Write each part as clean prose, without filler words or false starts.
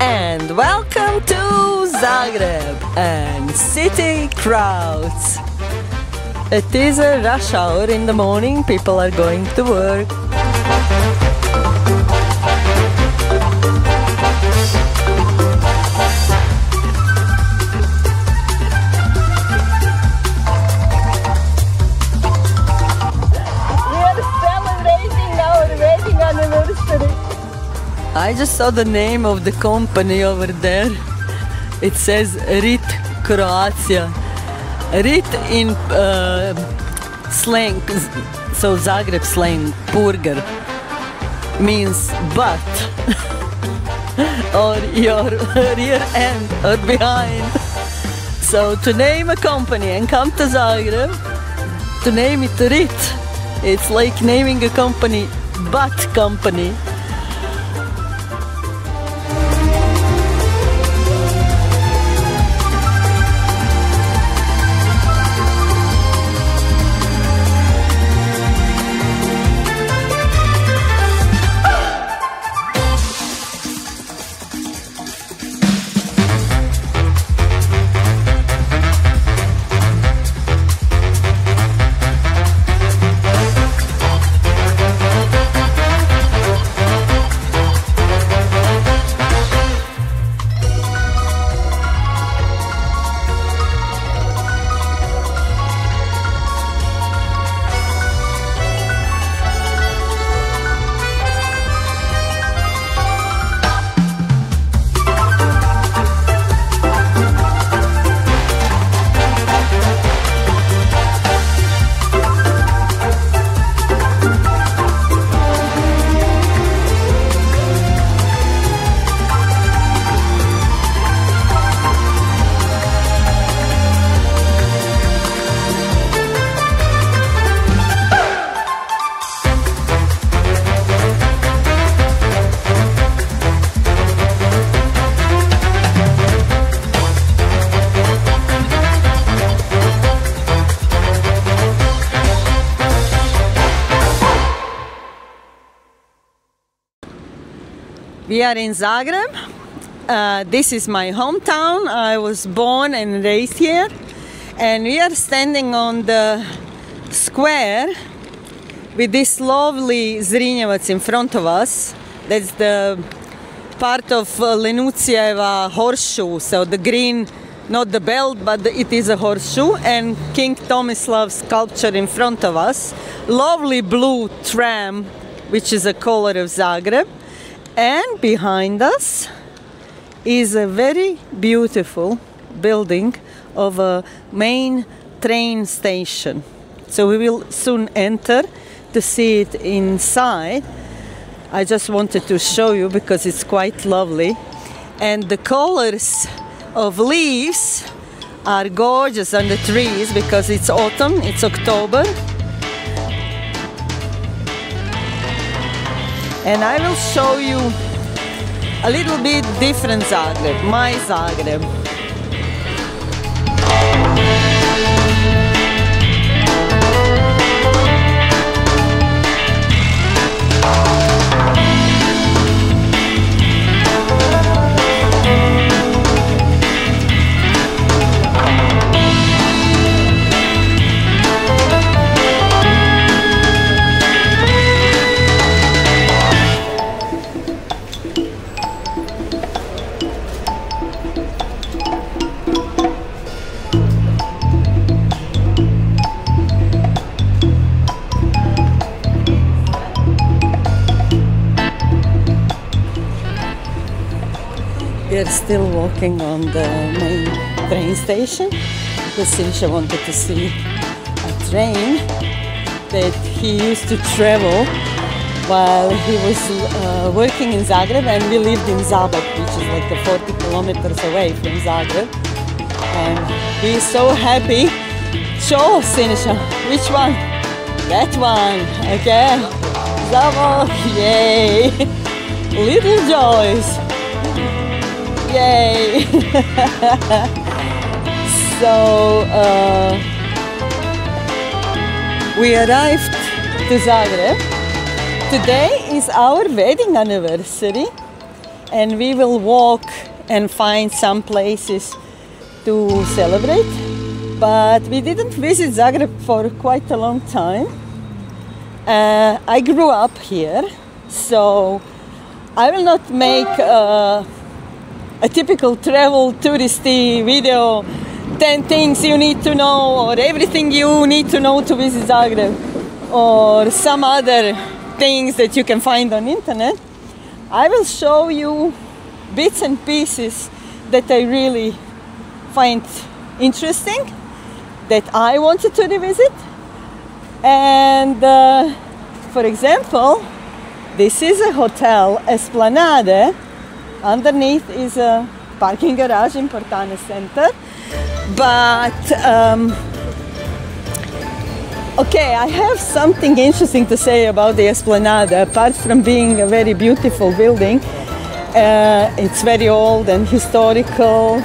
And welcome to Zagreb and city crowds. It is a rush hour in the morning, people are going to work. I just saw the name of the company over there. It says Rit Croatia. Rit in slang, so Zagreb slang, purger, means butt or your rear end or behind. So to name a company and come to Zagreb, to name it Rit, it's like naming a company Butt Company. We are in Zagreb. This is my hometown. I was born and raised here. And we are standing on the square with this lovely Zrinjevac in front of us. That's the part of Lenucijeva horseshoe. So the green, not the belt, but it is a horseshoe. And King Tomislav's sculpture in front of us. Lovely blue tram, which is a color of Zagreb. And behind us is a very beautiful building of a main train station. So we will soon enter to see it inside. I just wanted to show you because it's quite lovely. And the colors of leaves are gorgeous on the trees because it's autumn, it's October. And I will show you a little bit different Zagreb, my Zagreb. We are still walking on the main train station because Sinisha wanted to see a train that he used to travel while he was working in Zagreb, and we lived in Zabok, which is like 40 kilometers away from Zagreb. And he's so happy. Show Sinisha, which one? That one, okay. Zabok, yay! Little joys. Yay! So we arrived to Zagreb. Today is our wedding anniversary, and we will walk and find some places to celebrate. But we didn't visit Zagreb for quite a long time. I grew up here, so I will not make a typical travel touristy video, 10 things you need to know, or everything you need to know to visit Zagreb, or some other things that you can find on internet. I will show you bits and pieces that I really find interesting, that I wanted to revisit. And for example, this is a hotel, Esplanade. Underneath is a parking garage in Portane Center. But okay, I have something interesting to say about the Esplanade. Apart from being a very beautiful building, it's very old and historical.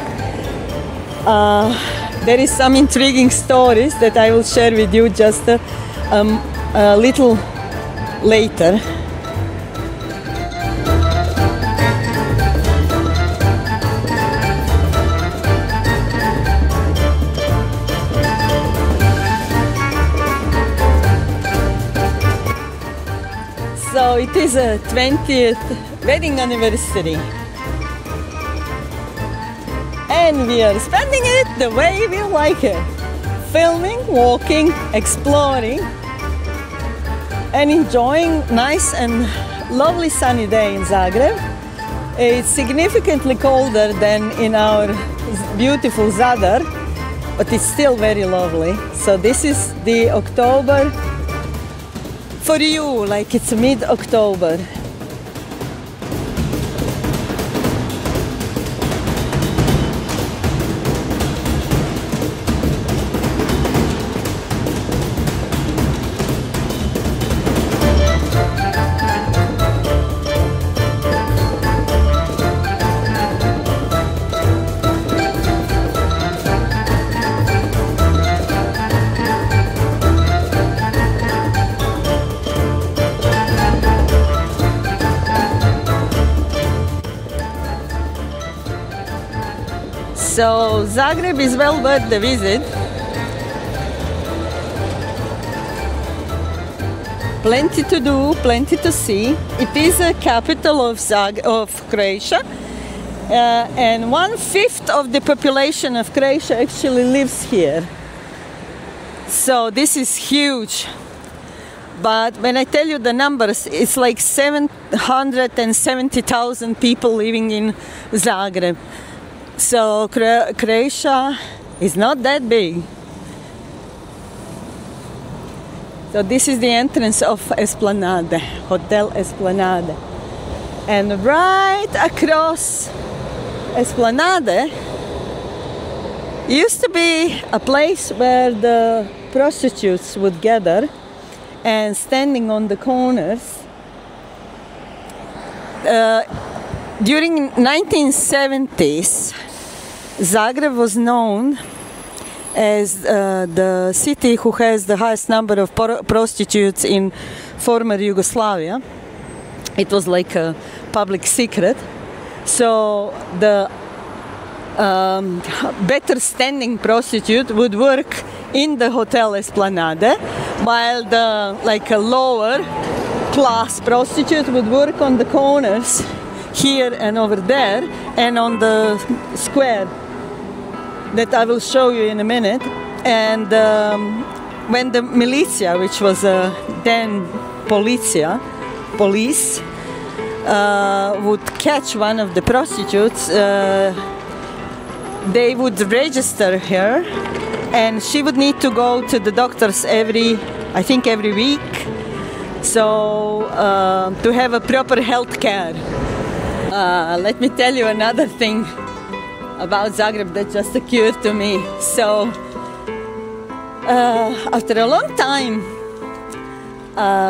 There is some intriguing stories that I will share with you just a little later. So it is a 20th wedding anniversary. And we are spending it the way we like it. Filming, walking, exploring, and enjoying nice and lovely sunny day in Zagreb. It's significantly colder than in our beautiful Zadar, but it's still very lovely. So this is the October for you, like it's mid-October. So Zagreb is well worth the visit. Plenty to do, plenty to see. It is a capital of Croatia, and 1/5 of the population of Croatia actually lives here. So this is huge. But when I tell you the numbers, it's like 770,000 people living in Zagreb. So Croatia is not that big. So this is the entrance of Esplanade, Hotel Esplanade. And right across Esplanade used to be a place where the prostitutes would gather, and standing on the corners. During 1970s, Zagreb was known as the city who has the highest number of prostitutes in former Yugoslavia. It was like a public secret. So the better standing prostitute would work in the Hotel Esplanade, while the like a lower class prostitute would work on the corners here and over there, and on the square that I will show you in a minute. And when the militia, which was then police, would catch one of the prostitutes, they would register her, and she would need to go to the doctors every week, so to have a proper health care. Let me tell you another thing about Zagreb that just occurred to me. So after a long time,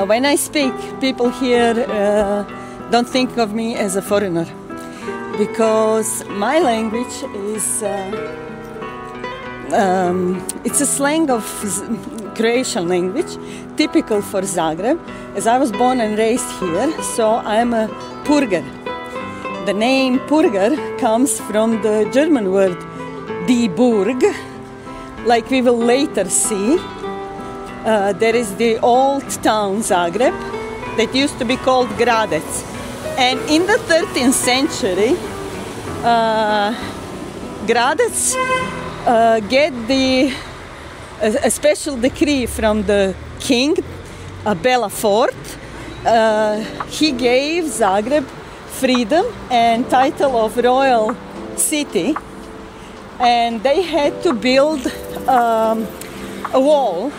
when I speak, people here don't think of me as a foreigner, because my language is it's a slang of Croatian language, typical for Zagreb, as I was born and raised here. So I'm a purger. The name Burger comes from the German word die Burg, like we will later see. There is the old town Zagreb that used to be called Gradec. And in the 13th century, Gradec get a special decree from the king, Bela IV. He gave Zagreb freedom and title of royal city, and they had to build a wall,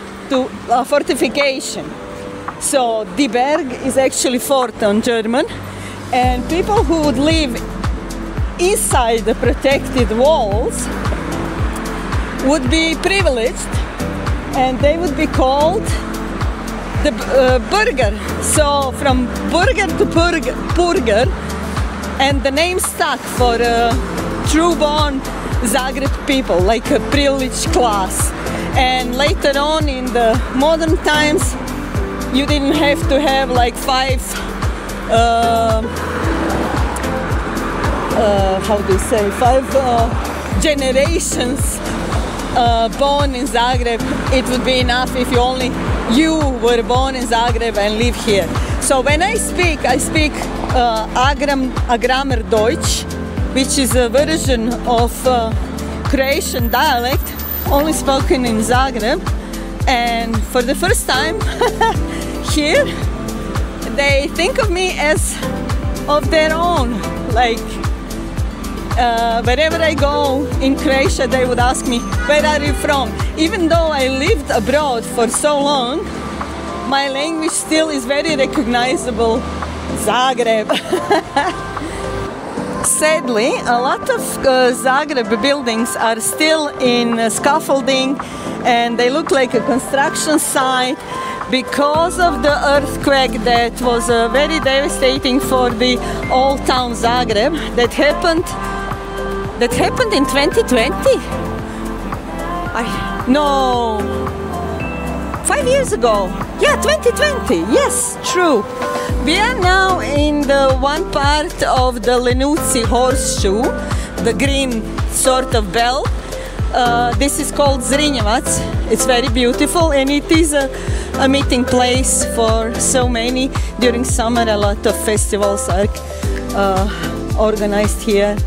a fortification. So Die Berg is actually fort on German, and people who would live inside the protected walls would be privileged, and they would be called the Burger. So from Burger to Burger, and the name stuck for true-born Zagreb people, like a privileged class. And later on in the modern times, you didn't have to have like five generations born in Zagreb. It would be enough if you were born in Zagreb and live here. So when I speak Agramer Deutsch, which is a version of Croatian dialect, only spoken in Zagreb. And for the first time here, they think of me as of their own. Like wherever I go in Croatia, they would ask me, where are you from? Even though I lived abroad for so long, my language still is very recognizable, Zagreb. Sadly, a lot of Zagreb buildings are still in scaffolding, and they look like a construction site because of the earthquake that was very devastating for the old town Zagreb that happened in 2020. 5 years ago. Yeah, 2020. Yes, true. We are now in the one part of the Lenuci horseshoe, the green sort of bell. This is called Zrinjevac. It's very beautiful, and it is a meeting place for so many. During summer, a lot of festivals are organized here.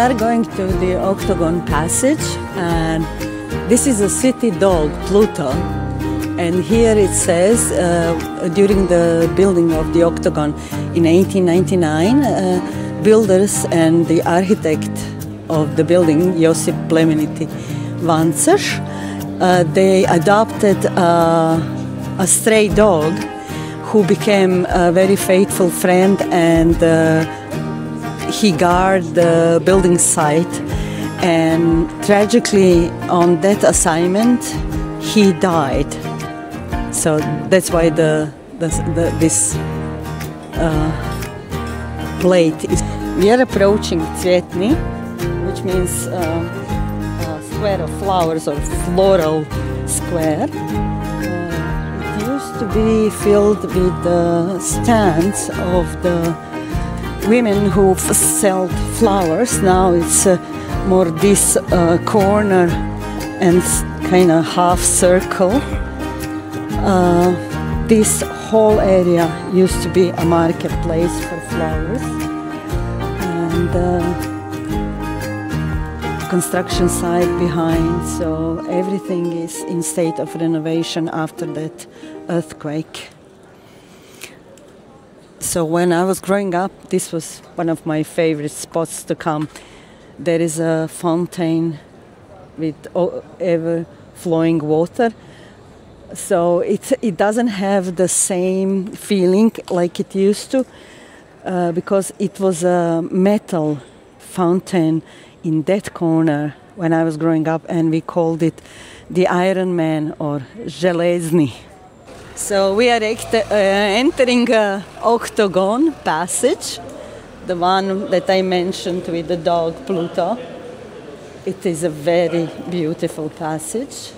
are going to the Octagon Passage, and this is a city dog, Pluto. And here it says, during the building of the Octagon in 1899, builders and the architect of the building, Josip Plemeniti Vancer, they adopted a stray dog who became a very faithful friend, and he guarded the building site. And tragically, on that assignment, he died. So that's why this plate is. We are approaching Cvjetni, which means a square of flowers or floral square. It used to be filled with the stands of the women who sell flowers. Now it's more this corner and kind of half circle. This whole area used to be a marketplace for flowers, and construction site behind, so everything is in state of renovation after that earthquake. So when I was growing up, this was one of my favorite spots to come. There is a fountain with ever flowing water. So it doesn't have the same feeling like it used to, because it was a metal fountain in that corner when I was growing up, and we called it the Iron Man or Železni. So we are entering Octagon Passage, the one that I mentioned with the dog Pluto. It is a very beautiful passage.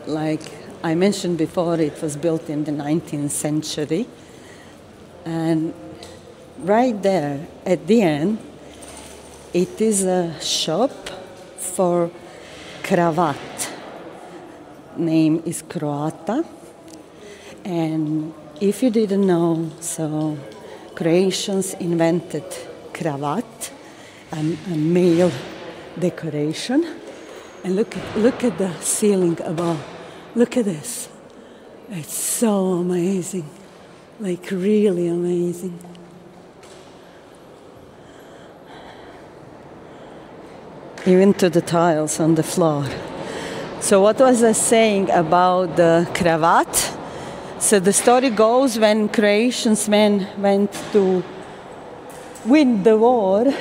Like I mentioned before, it was built in the 19th century. And right there at the end, it is a shop for cravat. Name is Croata. And if you didn't know, so Croatians invented cravat, a male decoration. And look at the ceiling above. Look at this. It's so amazing. Like really amazing. Even to the tiles on the floor. So what was I saying about the cravat? So the story goes, when Croatians men went to win the war,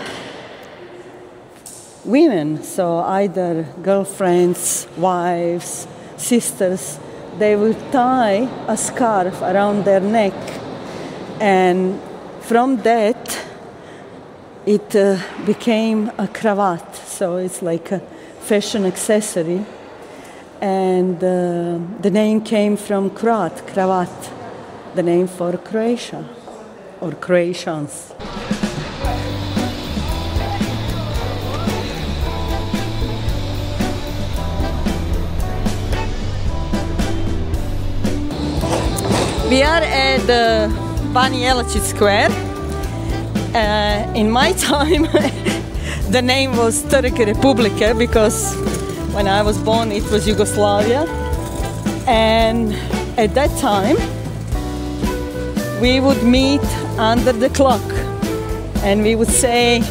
women, so either girlfriends, wives, sisters, they would tie a scarf around their neck, and from that it became a cravat. So it's like a fashion accessory, and the name came from Croat, cravat, the name for Croatia or Croatians. We are at the Banja Jelačić Square. In my time, the name was Trg Republike, because when I was born it was Yugoslavia. And at that time, we would meet under the clock. And we would say,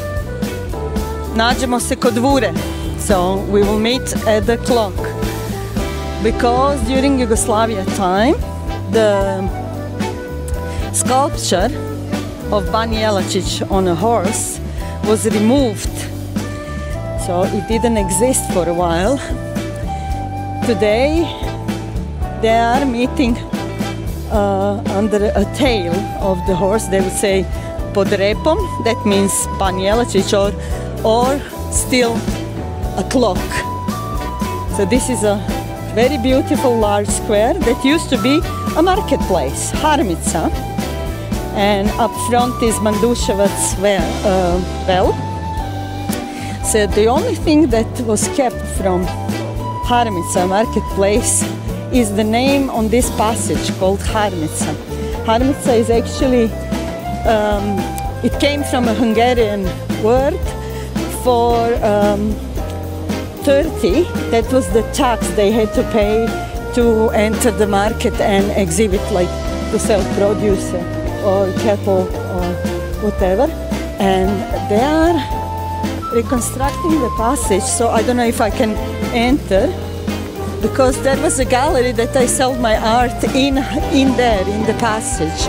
nađemo se kod Vure. So we will meet at the clock. Because during Yugoslavia time, the sculpture of Banja Jelačić on a horse was removed, so it didn't exist for a while. Today they are meeting under a tail of the horse. They would say pod repom, that means Banja Jelačić, or still a clock. So this is a very beautiful large square that used to be a marketplace, Harmica, and up front is Manduševac well. So the only thing that was kept from Harmica marketplace is the name on this passage called Harmica. Harmica is actually It came from a Hungarian word for 30. That was the tax they had to pay to enter the market and exhibit, like to sell produce or cattle or whatever. And they are reconstructing the passage, so I don't know if I can enter, because there was a gallery that I sold my art in there, in the passage.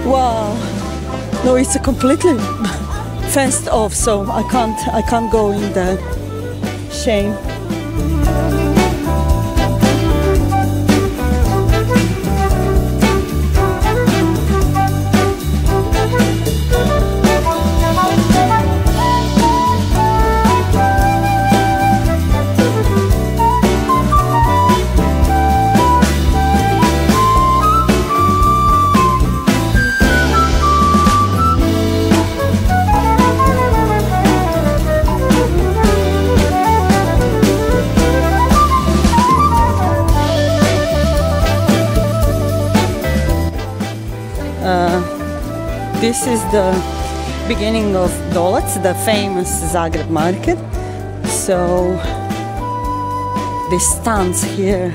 Wow! No, it's a completely fenced off, so I can't go in there. Shame. This is the beginning of Dolac, the famous Zagreb market. So this stands here.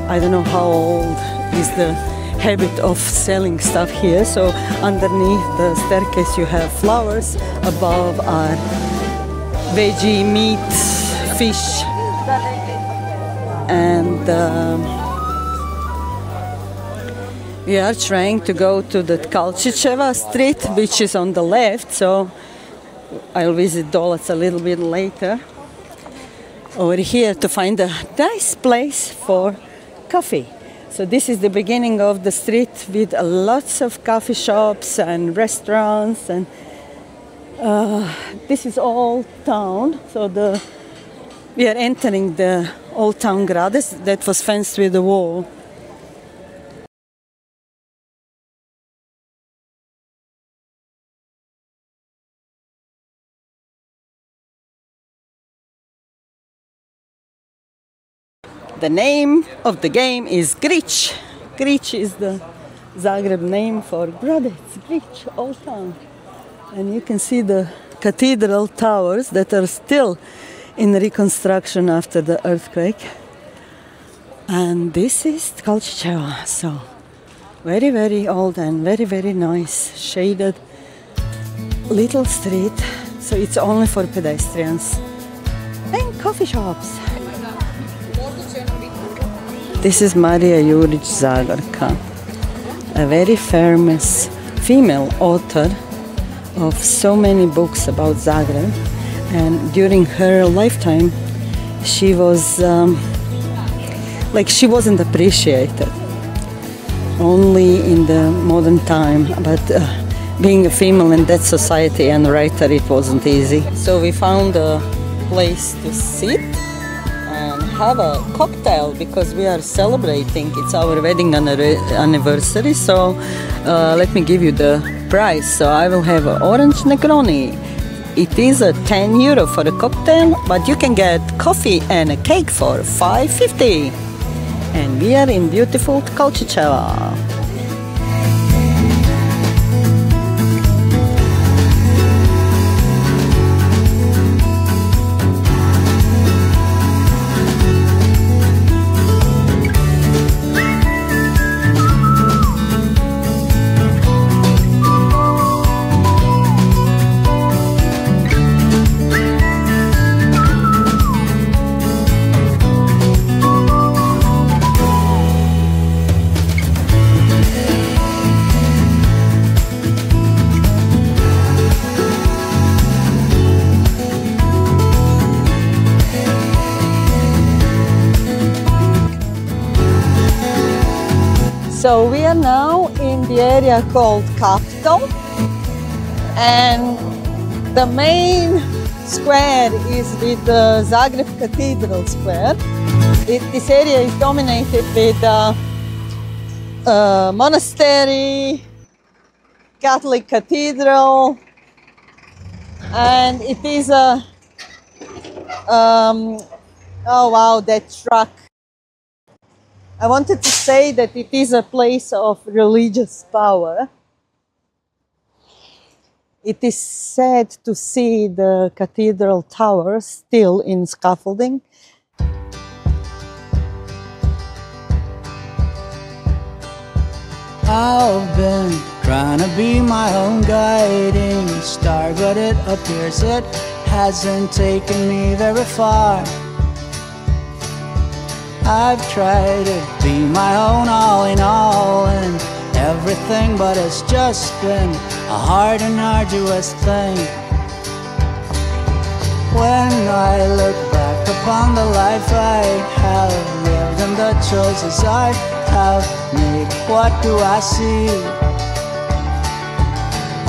I don't know how old is the habit of selling stuff here. So underneath the staircase you have flowers, above are veggie, meat, fish, and we are trying to go to the Kalčičeva street, which is on the left, so I'll visit Dolac a little bit later. Over here to find a nice place for coffee. So this is the beginning of the street with lots of coffee shops and restaurants, and this is Old Town. So we are entering the Old Town Grades that was fenced with a wall. The name of the game is Grič. Grič is the Zagreb name for Gradec, Grič, Old Town. And you can see the cathedral towers that are still in reconstruction after the earthquake. And this is Kalčičeva, so very, very old and very, very nice, shaded little street. So it's only for pedestrians and coffee shops. This is Marija Jurić Zagorka, a very famous female author of so many books about Zagreb, and during her lifetime she was she wasn't appreciated, only in the modern time, but being a female in that society and writer, it wasn't easy. So we found a place to sit and have a cocktail because we are celebrating. It's our wedding anniversary, so let me give you the price. So I will have an orange Negroni. It is a €10 for a cocktail, but you can get coffee and a cake for $5.50. And we are in beautiful Kalčičeva. So we are now in the area called Capital, and the main square is with the Zagreb Cathedral Square. This area is dominated with monastery, Catholic cathedral, and it is a oh wow, that truck. I wanted to say that it is a place of religious power. It is sad to see the cathedral tower still in scaffolding. I've been trying to be my own guiding star, but it appears it hasn't taken me very far. I've tried to be my own all in all and everything, but it's just been a hard and arduous thing. When I look back upon the life I have lived and the choices I have made, what do I see?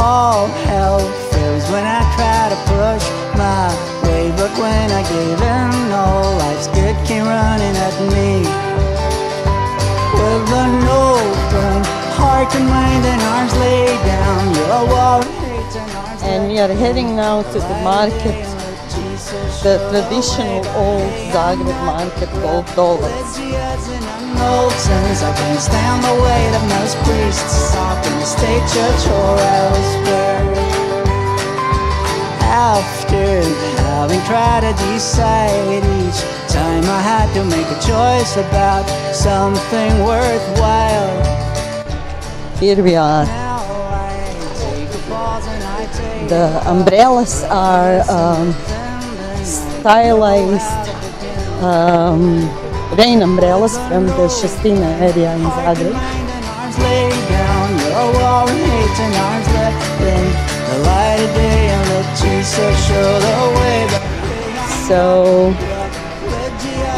All hell fails when I try to push my way, but when I gave in, all life's good came running at me. With an open heart and mind and arms laid down, your wall hate and arms. And we are heading now to the market, the traditional old Zagreb market called Dolac. Since I can't stand the way that most priests talk in the state church or elsewhere. After having tried to decide each time I had to make a choice about something worthwhile. Here we are. The umbrellas are stylized rain umbrellas from the Šestina area in Zagreb. So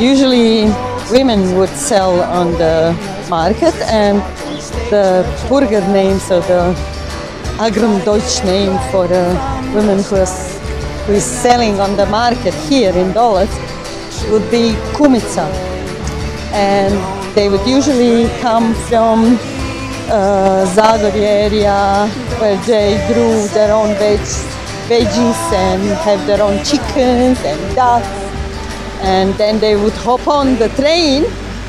usually women would sell on the market, and the burger name, so the Agrumdeutsch name for a woman who is selling on the market here in Dolac would be kumica. And they would usually come from Zagorje area where they grew their own veggies and have their own chickens and ducks. And then they would hop on the train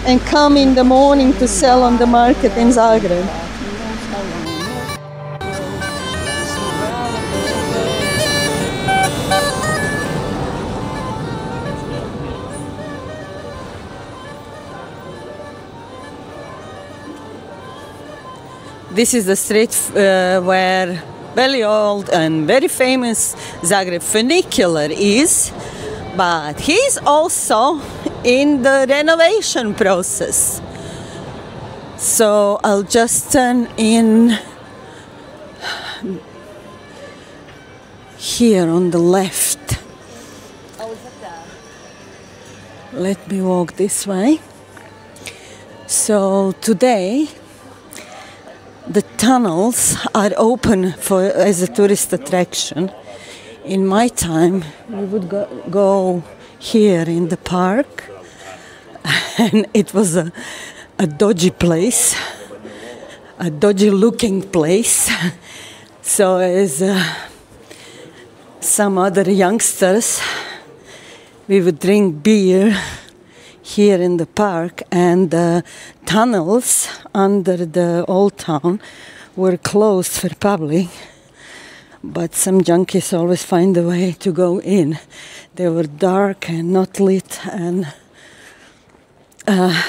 and come in the morning to sell on the market in Zagreb. This is the street where very old and very famous Zagreb funicular is, but he's also in the renovation process. So I'll just turn in here on the left. Let me walk this way. So today the tunnels are open as a tourist attraction. In my time, we would go here in the park, and it was a dodgy place, a dodgy looking place. So as some other youngsters, we would drink beer here in the park, and the tunnels under the old town were closed for public, but some junkies always find a way to go in. They were dark and not lit, and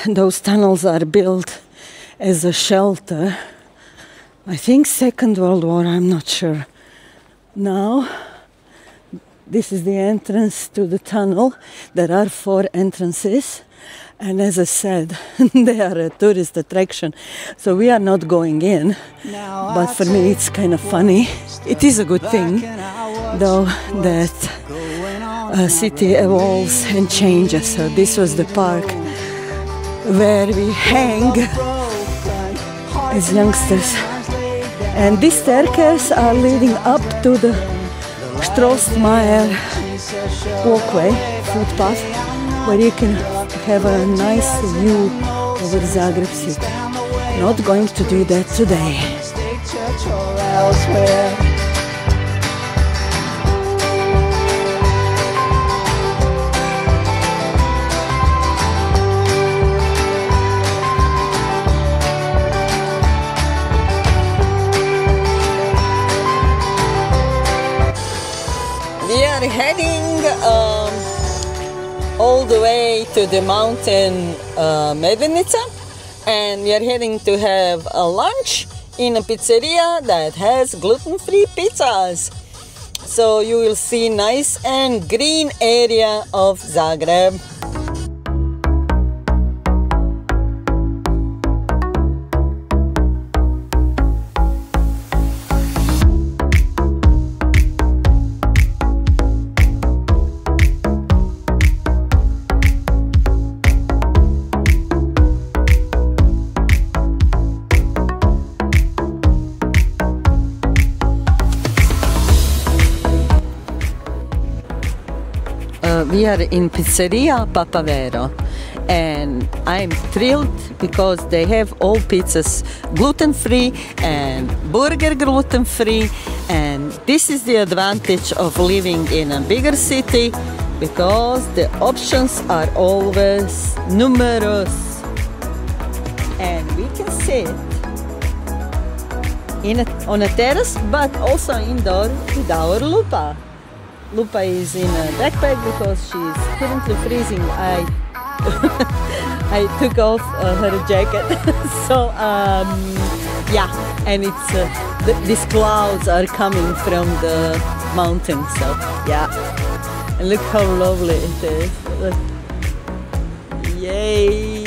those tunnels are built as a shelter. I think Second World War, I'm not sure. Now, this is the entrance to the tunnel. There are 4 entrances. And as I said, they are a tourist attraction, so we are not going in. But for me, it's kind of funny. It is a good thing, though, that a city evolves and changes. So this was the park where we hang as youngsters. And these staircases are leading up to the Strossmayer walkway, footpath, where you can have a nice view over Zagreb city. Not going to do that today. are heading all the way to the mountain Medvenica, and we are heading to have a lunch in a pizzeria that has gluten-free pizzas. So you will see nice and green area of Zagreb. We are in Pizzeria Papavero, and I'm thrilled because they have all pizzas gluten-free and burger gluten-free, and this is the advantage of living in a bigger city because the options are always numerous, and we can sit on a terrace but also indoor with our Lupa. Lupa is in a backpack because she's currently freezing. I took off her jacket. So yeah, and it's these clouds are coming from the mountain. So yeah, and look how lovely it is. Look. Yay!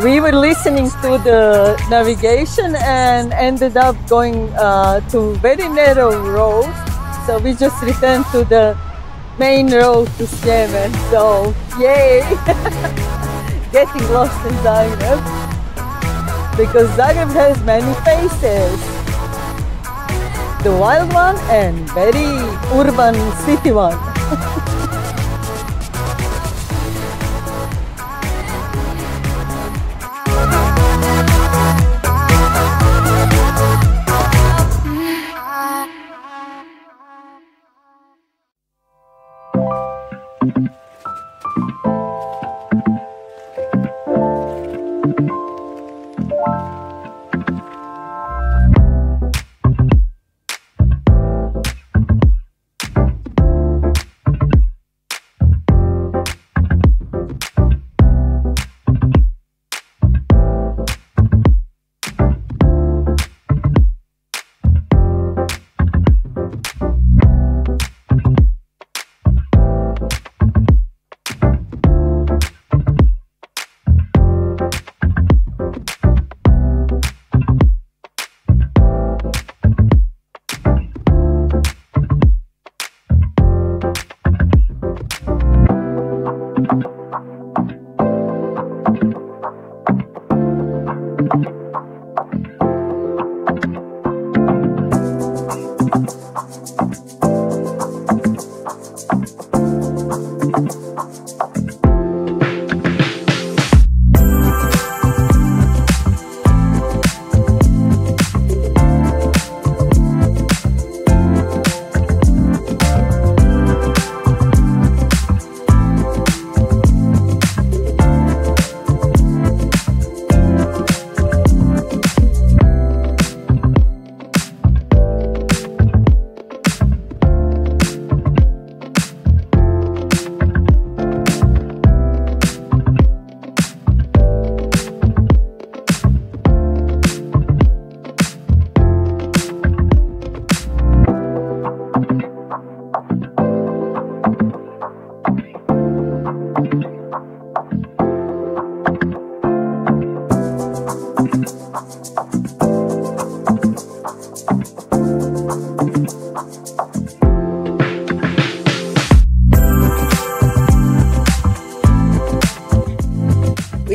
We were listening to the navigation and ended up going to very narrow road. So we just returned to the main road to Sjemen. So yay! Getting lost in Zagreb. Because Zagreb has many faces. The wild one and very urban city one.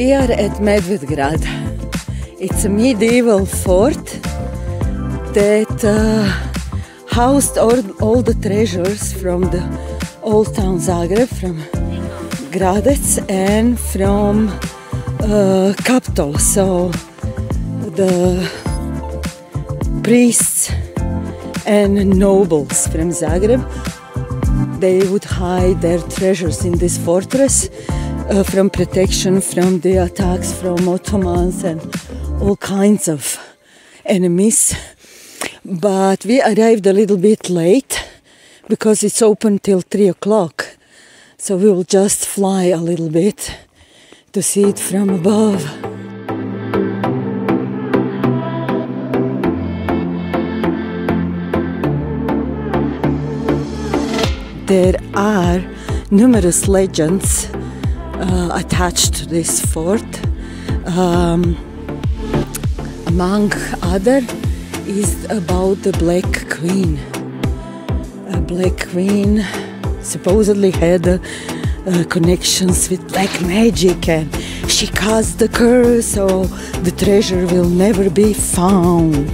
We are at Medvedgrad. It's a medieval fort that housed all the treasures from the old town Zagreb, from Gradec and from capital. So the priests and nobles from Zagreb, they would hide their treasures in this fortress from protection from the attacks from Ottomans and all kinds of enemies. But we arrived a little bit late because it's open till 3 o'clock. So we will just fly a little bit to see it from above. There are numerous legends attached to this fort. Among other is about the Black Queen. A Black Queen supposedly had connections with black magic, and she caused the curse, so the treasure will never be found.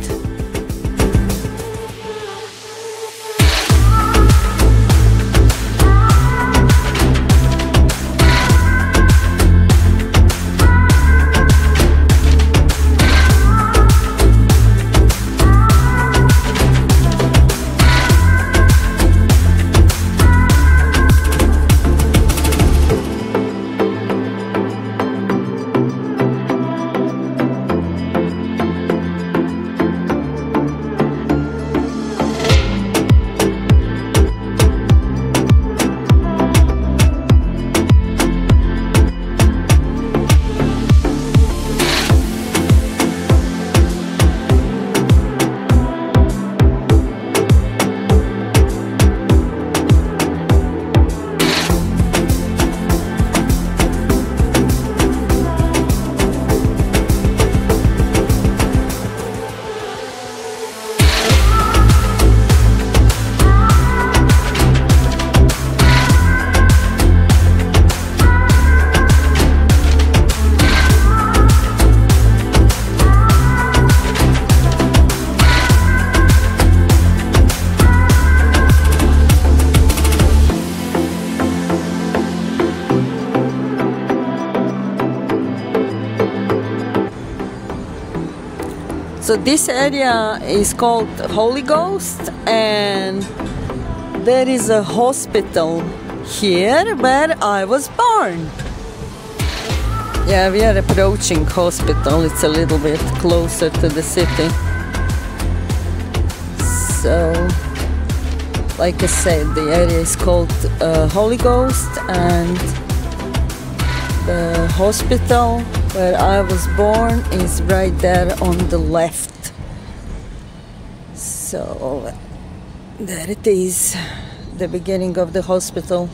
So this area is called Holy Ghost, and there is a hospital here where I was born. Yeah, we are approaching hospital. It's a little bit closer to the city. So, like I said, the area is called Holy Ghost, and the hospital where I was born is right there on the left. So there it is, the beginning of the hospital.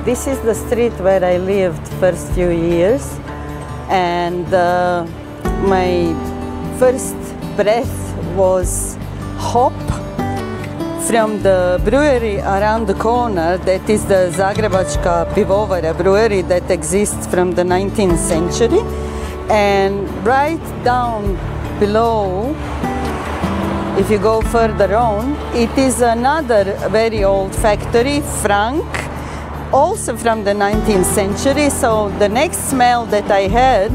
This is the street where I lived first few years, and my first breath was hop from the brewery around the corner. That is the Zagrebačka Pivovara brewery that exists from the 19th century, and right down below, if you go further on, it is another very old factory, Frank, also from the 19th century. So the next smell that I had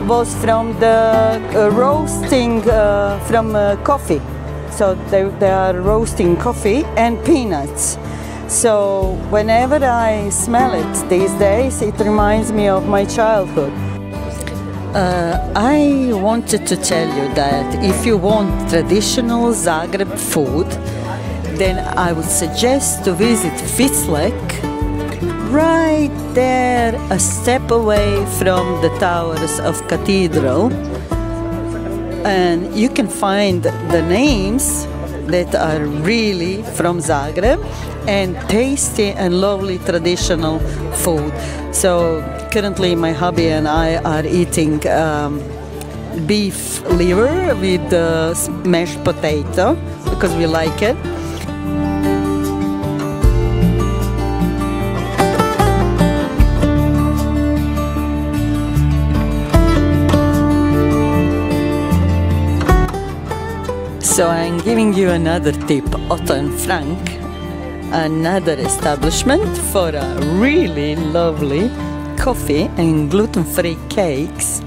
was from the roasting from coffee. So they are roasting coffee and peanuts. So whenever I smell it these days, it reminds me of my childhood. I wanted to tell you that if you want traditional Zagreb food, then I would suggest to visit Fislek, right there, a step away from the towers of Cathedral. And you can find the names that are really from Zagreb and tasty and lovely traditional food. So currently my hubby and I are eating beef liver with mashed potato because we like it. So I'm giving you another tip, Otto and Frank, another establishment for a really lovely coffee and gluten-free cakes